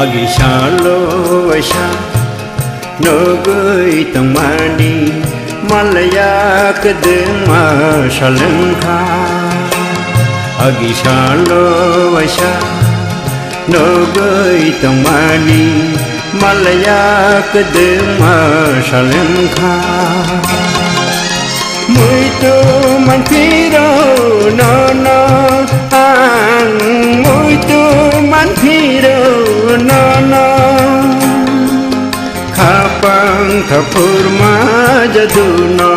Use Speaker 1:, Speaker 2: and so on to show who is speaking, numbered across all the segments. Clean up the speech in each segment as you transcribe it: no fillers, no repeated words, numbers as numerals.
Speaker 1: agi shalo aisha no gui tang mani malaya kadma shalanka agi shalo aisha no gui tang mani malaya kadma shalanka muito mantiro no no ang muito mantiro no no kapang kapurma jaduno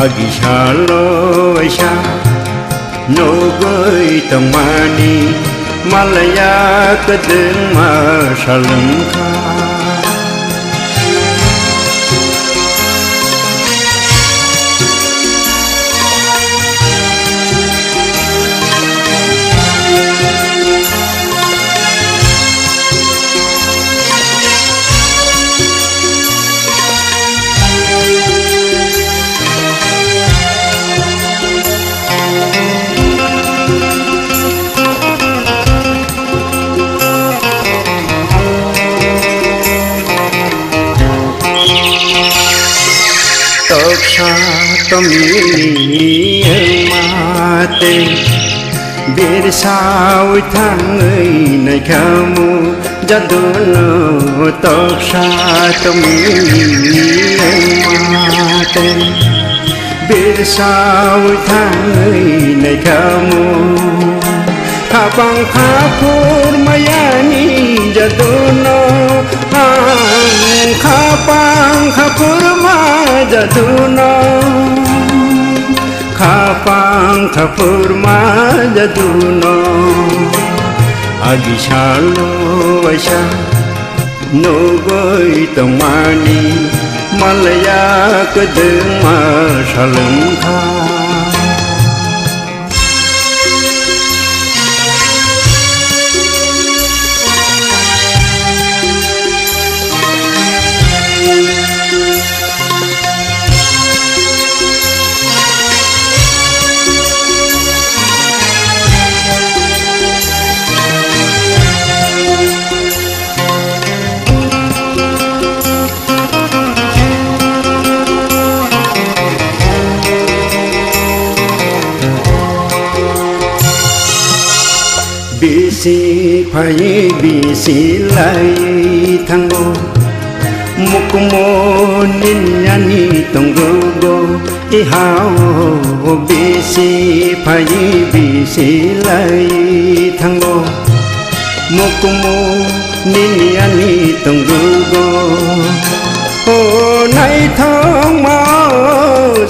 Speaker 1: agi shalo aisha no goi tamani malaya kadma shalanka Toksa tomi mate bir sao thang người này kamu jaduno toksa tomi mate bir sao thang người này kamu kapang kapur mayani jaduno kapang kapur jaduno kapang kapur jaduno agi shalo aisha no goi tamani malaya kadma shalanka bisi phai bisi lai thango mukmo ninyani tongo I hao bisi phai bisi lai thango mukmo ninyani tongo o nai thong mo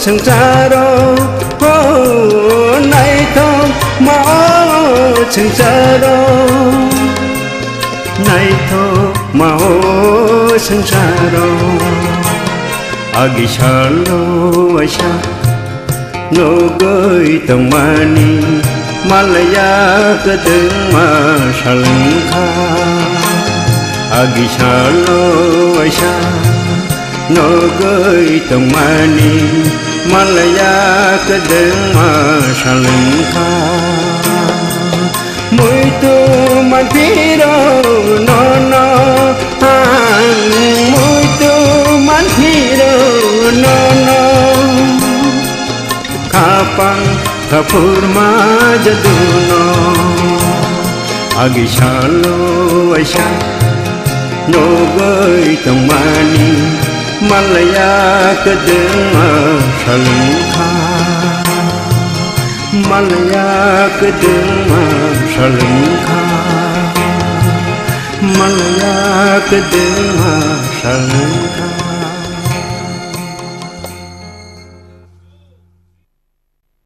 Speaker 1: sangsaro o nai thong mo sangsaro nai tho mao sangsaro agi shalo aisha no goi tamani malaya kadma shalanka agi shalo aisha no goi tamani malaya kadma shalanka muito mantiro no no muito mantiro no no kapang kapur jaduno agi shalo aisha no goi tamani malaya kadma shalanka malaya kadma shalanka malaya kadma shalanka